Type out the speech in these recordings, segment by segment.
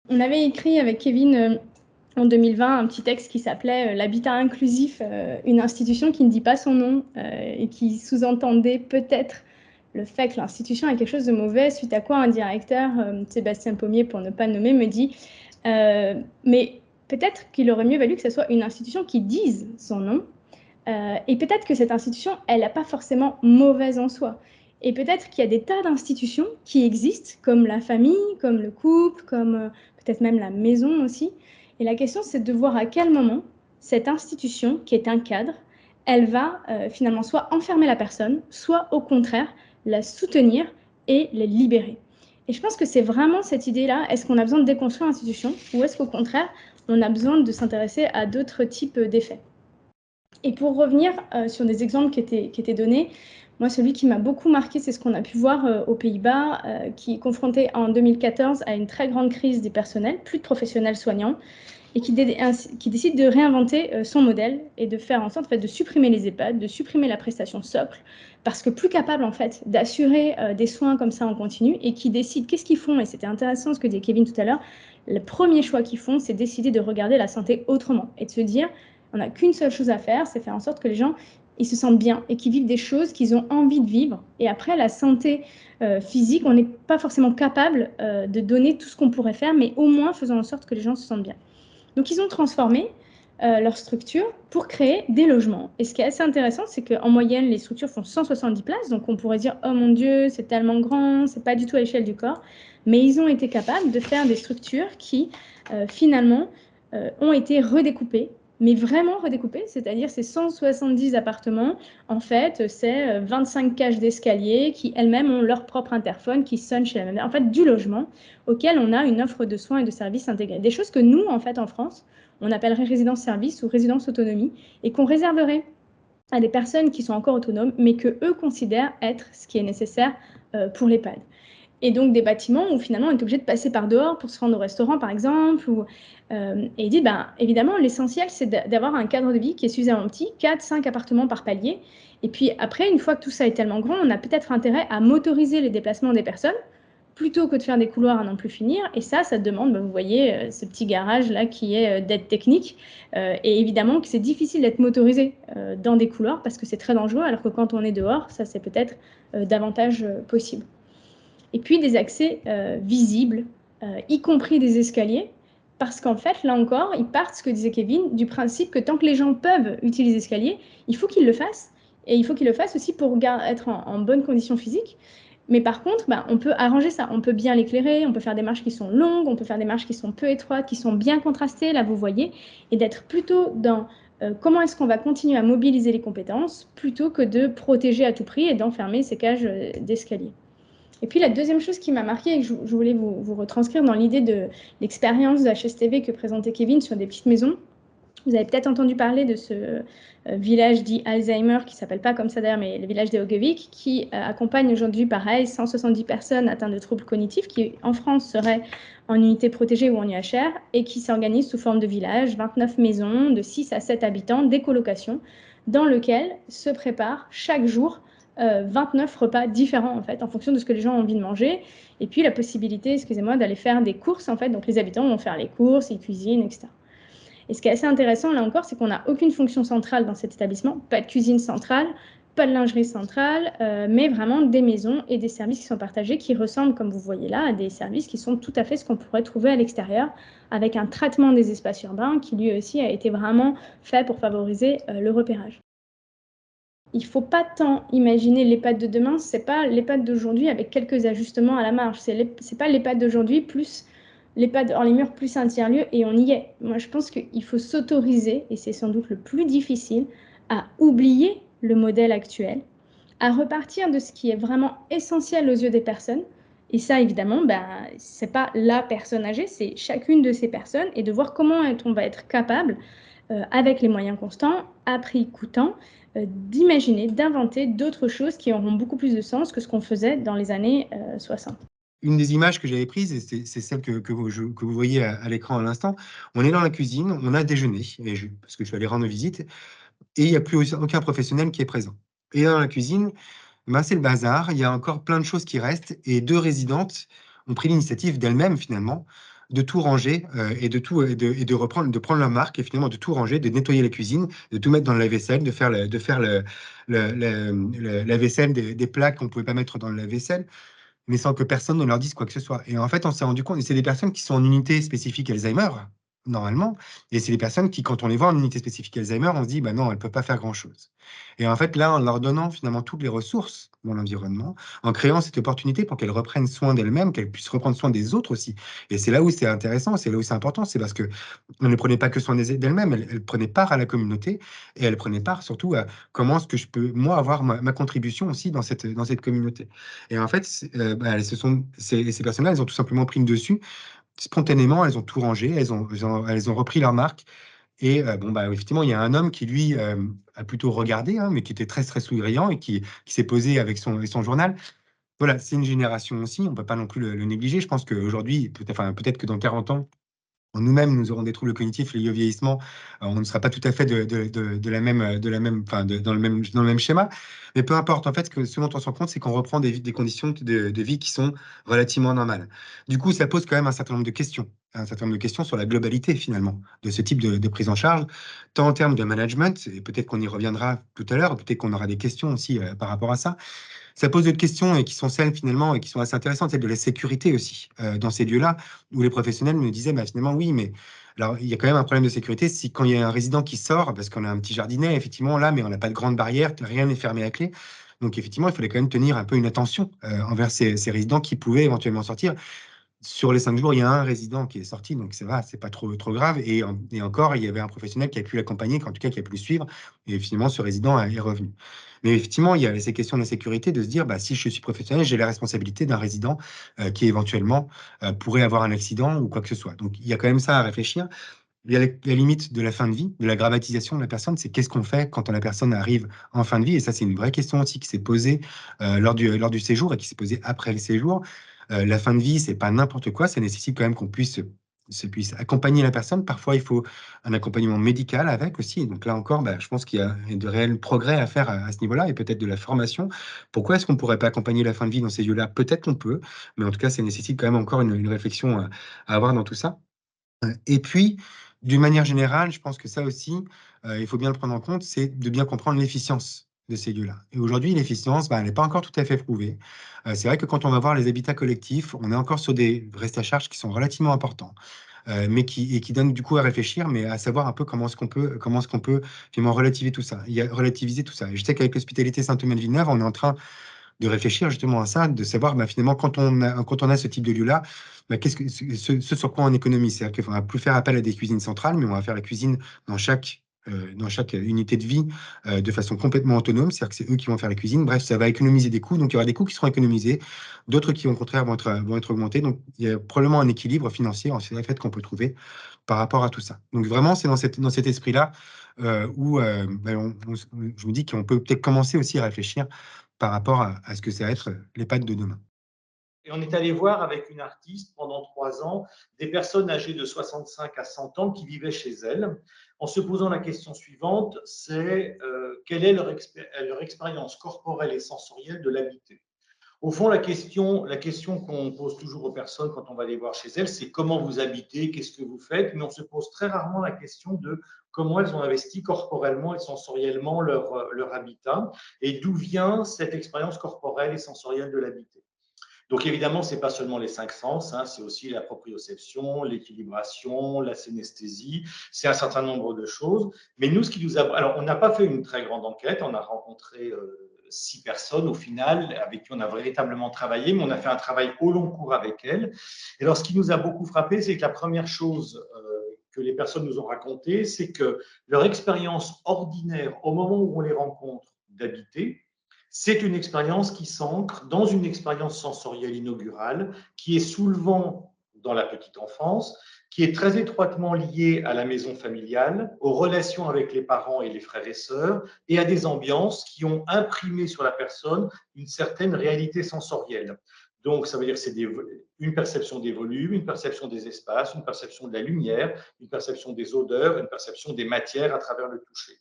On avait écrit avec Kevin en 2020 un petit texte qui s'appelait L'habitat inclusif, une institution qui ne dit pas son nom et qui sous-entendait peut-être le fait que l'institution a quelque chose de mauvais, suite à quoi un directeur, Sébastien Pommier pour ne pas nommer, me dit mais peut-être qu'il aurait mieux valu que ce soit une institution qui dise son nom. Et peut-être que cette institution, elle n'a pas forcément mauvaise en soi. Et peut-être qu'il y a des tas d'institutions qui existent, comme la famille, comme le couple, comme peut-être même la maison aussi. Et la question, c'est de voir à quel moment cette institution, qui est un cadre, elle va finalement soit enfermer la personne, soit au contraire la soutenir et la libérer. Et je pense que c'est vraiment cette idée-là, est-ce qu'on a besoin de déconstruire l'institution ou est-ce qu'au contraire, on a besoin de s'intéresser à d'autres types d'effets. Et pour revenir sur des exemples qui étaient donnés, moi, celui qui m'a beaucoup marqué, c'est ce qu'on a pu voir aux Pays-Bas, qui est confronté en 2014 à une très grande crise des personnels, plus de professionnels soignants, et qui décide de réinventer son modèle et de faire en sorte en fait, de supprimer les EHPAD, de supprimer la prestation socle, parce que plus capable en fait d'assurer des soins comme ça en continu, et qui décide qu'est-ce qu'ils font, et c'était intéressant ce que disait Kevin tout à l'heure, le premier choix qu'ils font, c'est décider de regarder la santé autrement, et de se dire, on n'a qu'une seule chose à faire, c'est faire en sorte que les gens ils se sentent bien et qu'ils vivent des choses qu'ils ont envie de vivre. Et après, la santé physique, on n'est pas forcément capable de donner tout ce qu'on pourrait faire, mais au moins faisons en sorte que les gens se sentent bien. Donc, ils ont transformé leur structure pour créer des logements. Et ce qui est assez intéressant, c'est qu'en moyenne, les structures font 170 places. Donc, on pourrait dire, oh mon Dieu, c'est tellement grand, c'est pas du tout à l'échelle du corps. Mais ils ont été capables de faire des structures qui, finalement, ont été redécoupées, mais vraiment redécoupées, c'est-à-dire ces 170 appartements, en fait, c'est 25 cages d'escalier qui elles-mêmes ont leur propre interphone qui sonne chez la même. En fait, du logement auquel on a une offre de soins et de services intégrés. Des choses que nous, en fait, en France, on appellerait résidence-service ou résidence-autonomie et qu'on réserverait à des personnes qui sont encore autonomes, mais que eux considèrent être ce qui est nécessaire pour l'EHPAD. Et donc des bâtiments où finalement on est obligé de passer par dehors pour se rendre au restaurant par exemple. Et il dit, ben, évidemment, l'essentiel c'est d'avoir un cadre de vie qui est suffisamment petit, 4-5 appartements par palier. Et puis après, une fois que tout ça est tellement grand, on a peut-être intérêt à motoriser les déplacements des personnes plutôt que de faire des couloirs à n'en plus finir. Et ça demande, ben, vous voyez, ce petit garage-là qui est d'aide technique. Et évidemment que c'est difficile d'être motorisé dans des couloirs parce que c'est très dangereux, alors que quand on est dehors, ça c'est peut-être davantage possible. Et puis des accès visibles, y compris des escaliers, parce qu'en fait, là encore, ils partent, ce que disait Kevin, du principe que tant que les gens peuvent utiliser les escaliers, il faut qu'ils le fassent, et il faut qu'ils le fassent aussi pour être en bonne condition physique. Mais par contre, bah, on peut arranger ça, on peut bien l'éclairer, on peut faire des marches qui sont longues, on peut faire des marches qui sont peu étroites, qui sont bien contrastées, là vous voyez, et d'être plutôt dans comment est-ce qu'on va continuer à mobiliser les compétences, plutôt que de protéger à tout prix et d'enfermer ces cages d'escalier. Et puis la deuxième chose qui m'a marqué et que je voulais vous retranscrire dans l'idée de l'expérience de HSTV que présentait Kevin sur des petites maisons. Vous avez peut-être entendu parler de ce village dit Alzheimer, qui ne s'appelle pas comme ça d'ailleurs, mais le village des Hogewick, qui accompagne aujourd'hui, pareil, 170 personnes atteintes de troubles cognitifs, qui en France seraient en unité protégée ou en UHR, et qui s'organise sous forme de village, 29 maisons de 6 à 7 habitants, des colocations, dans lequel se préparent chaque jour 29 repas différents en fait, en fonction de ce que les gens ont envie de manger. Et puis la possibilité, excusez-moi, d'aller faire des courses en fait. Donc les habitants vont faire les courses, ils cuisinent, etc. Et ce qui est assez intéressant là encore, c'est qu'on n'a aucune fonction centrale dans cet établissement, pas de cuisine centrale, pas de lingerie centrale, mais vraiment des maisons et des services qui sont partagés, qui ressemblent, comme vous voyez là, à des services qui sont tout à fait ce qu'on pourrait trouver à l'extérieur, avec un traitement des espaces urbains qui lui aussi a été vraiment fait pour favoriser le repérage. Il ne faut pas tant imaginer l'EHPAD de demain, ce n'est pas l'EHPAD d'aujourd'hui avec quelques ajustements à la marge. Ce n'est pas l'EHPAD d'aujourd'hui plus l'EHPAD hors les murs plus un tiers-lieu et on y est. Moi, je pense qu'il faut s'autoriser, et c'est sans doute le plus difficile, à oublier le modèle actuel, à repartir de ce qui est vraiment essentiel aux yeux des personnes. Et ça, évidemment, ben, ce n'est pas la personne âgée, c'est chacune de ces personnes et de voir comment on va être capable, avec les moyens constants, à prix coûtant, d'imaginer, d'inventer d'autres choses qui auront beaucoup plus de sens que ce qu'on faisait dans les années 60. Une des images que j'avais prises, et c'est celle que vous voyez à l'écran à l'instant, on est dans la cuisine, on a déjeuné, parce que je suis allé rendre visite, et il n'y a plus aucun professionnel qui est présent. Et dans la cuisine, ben, c'est le bazar, il y a encore plein de choses qui restent, et deux résidentes ont pris l'initiative d'elles-mêmes, finalement, de tout ranger et de reprendre, de prendre leur marque et finalement de tout ranger, de nettoyer la cuisine, de tout mettre dans le lave-vaisselle, de faire la vaisselle des plats qu'on ne pouvait pas mettre dans le lave-vaisselle, mais sans que personne ne leur dise quoi que ce soit. Et en fait, on s'est rendu compte, et c'est des personnes qui sont en unité spécifique Alzheimer, normalement, et c'est des personnes qui, quand on les voit en unité spécifique Alzheimer, on se dit, bah non, elles ne peuvent pas faire grand-chose. Et en fait, là, en leur donnant finalement toutes les ressources dans l'environnement, en créant cette opportunité pour qu'elles reprennent soin d'elles-mêmes, qu'elles puissent reprendre soin des autres aussi. Et c'est là où c'est intéressant, c'est là où c'est important, c'est parce que elles ne prenaient pas que soin d'elles-mêmes, elles prenaient part à la communauté et elles prenaient part surtout à comment est-ce que je peux, moi, avoir ma contribution aussi dans cette communauté. Et en fait, bah, ces personnes-là, elles ont tout simplement pris le dessus. Spontanément, elles ont tout rangé, elles ont repris leur marque. Et bon, bah, effectivement, il y a un homme qui, lui, a plutôt regardé, hein, mais qui était très, très souriant et qui s'est posé avec son journal. Voilà, c'est une génération aussi, on ne peut pas non plus le négliger. Je pense qu'aujourd'hui, peut-être que dans 40 ans, nous-mêmes, nous aurons des troubles cognitifs liés au vieillissement. On ne sera pas tout à fait dans le même schéma. Mais peu importe, en fait, ce dont on se rend compte, c'est qu'on reprend des conditions de vie qui sont relativement normales. Du coup, ça pose quand même un certain nombre de questions. Un certain nombre de questions sur la globalité, finalement, de ce type de prise en charge, tant en termes de management, et peut-être qu'on y reviendra tout à l'heure, peut-être qu'on aura des questions aussi par rapport à ça, ça pose d'autres questions et qui sont celles finalement et qui sont assez intéressantes, celles de la sécurité aussi, dans ces lieux-là, où les professionnels me disaient: «Bah, finalement, oui, mais alors il y a quand même un problème de sécurité si quand il y a un résident qui sort, parce qu'on a un petit jardinet effectivement là, mais on n'a pas de grande barrière, rien n'est fermé à clé». Donc effectivement, il fallait quand même tenir un peu une attention, envers ces résidents qui pouvaient éventuellement sortir. Sur les 5 jours, il y a un résident qui est sorti, donc ça va, c'est pas trop grave et encore, il y avait un professionnel qui a pu l'accompagner, en tout cas qui a pu le suivre et finalement ce résident est revenu. Mais effectivement, il y a ces questions de sécurité, de se dire: «Bah, si je suis professionnel, j'ai la responsabilité d'un résident, qui éventuellement, pourrait avoir un accident ou quoi que ce soit». Donc il y a quand même ça à réfléchir. Il y a la limite de la fin de vie, de la grammatisation de la personne, c'est qu'est-ce qu'on fait quand la personne arrive en fin de vie? Et ça, c'est une vraie question aussi qui s'est posée, lors du séjour et qui s'est posée après le séjour. La fin de vie, c'est pas n'importe quoi, ça nécessite quand même qu'on puisse accompagner la personne. Parfois, il faut un accompagnement médical avec aussi. Donc là encore, bah, je pense qu'il y a de réels progrès à faire à ce niveau-là et peut-être de la formation. Pourquoi est-ce qu'on pourrait pas accompagner la fin de vie dans ces lieux-là? Peut-être qu'on peut, mais en tout cas, ça nécessite quand même encore une réflexion, à avoir dans tout ça. Et puis, d'une manière générale, je pense que ça aussi, il faut bien le prendre en compte, c'est de bien comprendre l'efficience de ces lieux-là. Et aujourd'hui, l'efficience, bah, elle n'est pas encore tout à fait prouvée. C'est vrai que quand on va voir les habitats collectifs, on est encore sur des restes à charge qui sont relativement importants, mais qui donnent du coup à réfléchir, mais à savoir un peu comment est-ce qu'on peut finalement relativiser tout ça. Et je sais qu'avec l'hospitalité Saint-Omer-de-Villeneuve, on est en train de réfléchir justement à ça, de savoir, bah, finalement, quand on a ce type de lieu-là, bah, qu'est-ce que ce sur quoi on économise? C'est-à-dire qu'il ne faudra plus faire appel à des cuisines centrales, mais on va faire la cuisine dans chaque unité de vie, de façon complètement autonome. C'est-à-dire que c'est eux qui vont faire la cuisine. Bref, ça va économiser des coûts, donc il y aura des coûts qui seront économisés, d'autres qui, au contraire, vont être augmentés. Donc il y a probablement un équilibre financier, en fait, qu'on peut trouver par rapport à tout ça. Donc vraiment, c'est dans cet esprit-là, où, bah, je me dis qu'on peut peut-être commencer aussi à réfléchir par rapport à ce que ça va être l'EHPAD de demain. Et on est allé voir avec une artiste pendant 3 ans des personnes âgées de 65 à 100 ans qui vivaient chez elles, en se posant la question suivante, c'est quelle est leur expérience corporelle et sensorielle de l'habiter. Au fond, la question qu'on pose toujours aux personnes quand on va les voir chez elles, c'est comment vous habitez, qu'est-ce que vous faites, mais on se pose très rarement la question de comment elles ont investi corporellement et sensoriellement leur habitat et d'où vient cette expérience corporelle et sensorielle de l'habiter. Donc évidemment, ce n'est pas seulement les 5 sens, hein, c'est aussi la proprioception, l'équilibration, la synesthésie, c'est un certain nombre de choses. Mais nous, ce qui nous a... Alors, on n'a pas fait une très grande enquête, on a rencontré 6 personnes au final, avec qui on a véritablement travaillé, mais on a fait un travail au long cours avec elles. Et alors, ce qui nous a beaucoup frappé, c'est que la première chose que les personnes nous ont racontée, c'est que leur expérience ordinaire, au moment où on les rencontre, d'habiter, c'est une expérience qui s'ancre dans une expérience sensorielle inaugurale qui est soulevant dans la petite enfance, qui est très étroitement liée à la maison familiale, aux relations avec les parents et les frères et sœurs, et à des ambiances qui ont imprimé sur la personne une certaine réalité sensorielle. Donc, ça veut dire que c'est une perception des volumes, une perception des espaces, une perception de la lumière, une perception des odeurs, une perception des matières à travers le toucher.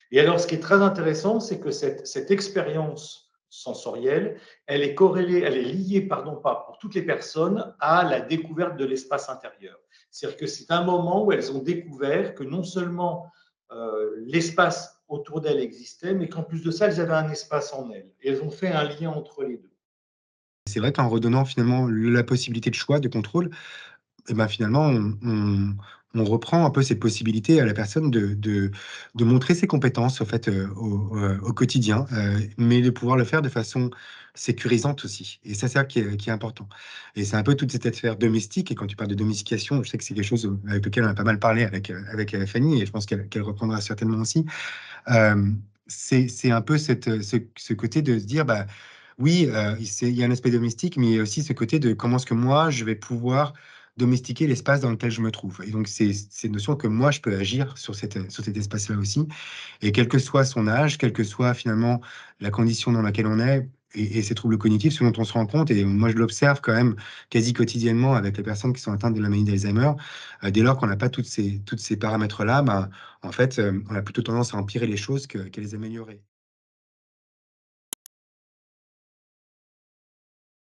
Et alors, ce qui est très intéressant, c'est que cette expérience sensorielle, elle est corrélée, elle est liée, pardon, pas pour toutes les personnes, à la découverte de l'espace intérieur. C'est-à-dire que c'est un moment où elles ont découvert que non seulement l'espace autour d'elles existait, mais qu'en plus de ça, elles avaient un espace en elles. Et elles ont fait un lien entre les deux. C'est vrai qu'en redonnant finalement la possibilité de choix, de contrôle, et ben, finalement, on reprend un peu cette possibilité à la personne de montrer ses compétences, en fait, au quotidien, mais de pouvoir le faire de façon sécurisante aussi et ça, c'est ça qui est important et c'est un peu toute cette affaire domestique et quand tu parles de domestication, je sais que c'est quelque chose, avec lequel on a pas mal parlé avec, Fanny et je pense qu'elle reprendra certainement aussi. C'est un peu ce côté de se dire, bah, oui, il y a un aspect domestique, mais il y a aussi ce côté de comment est-ce que moi, je vais pouvoir domestiquer l'espace dans lequel je me trouve et donc c'est une notion que moi, je peux agir sur cet espace-là aussi et quel que soit son âge, quelle que soit finalement la condition dans laquelle on est et ces troubles cognitifs, ce dont on se rend compte et moi, je l'observe quand même quasi quotidiennement avec les personnes qui sont atteintes de la maladie d'Alzheimer, dès lors qu'on n'a pas toutes ces paramètres-là, ben, en fait, on a plutôt tendance à empirer les choses qu'à les améliorer.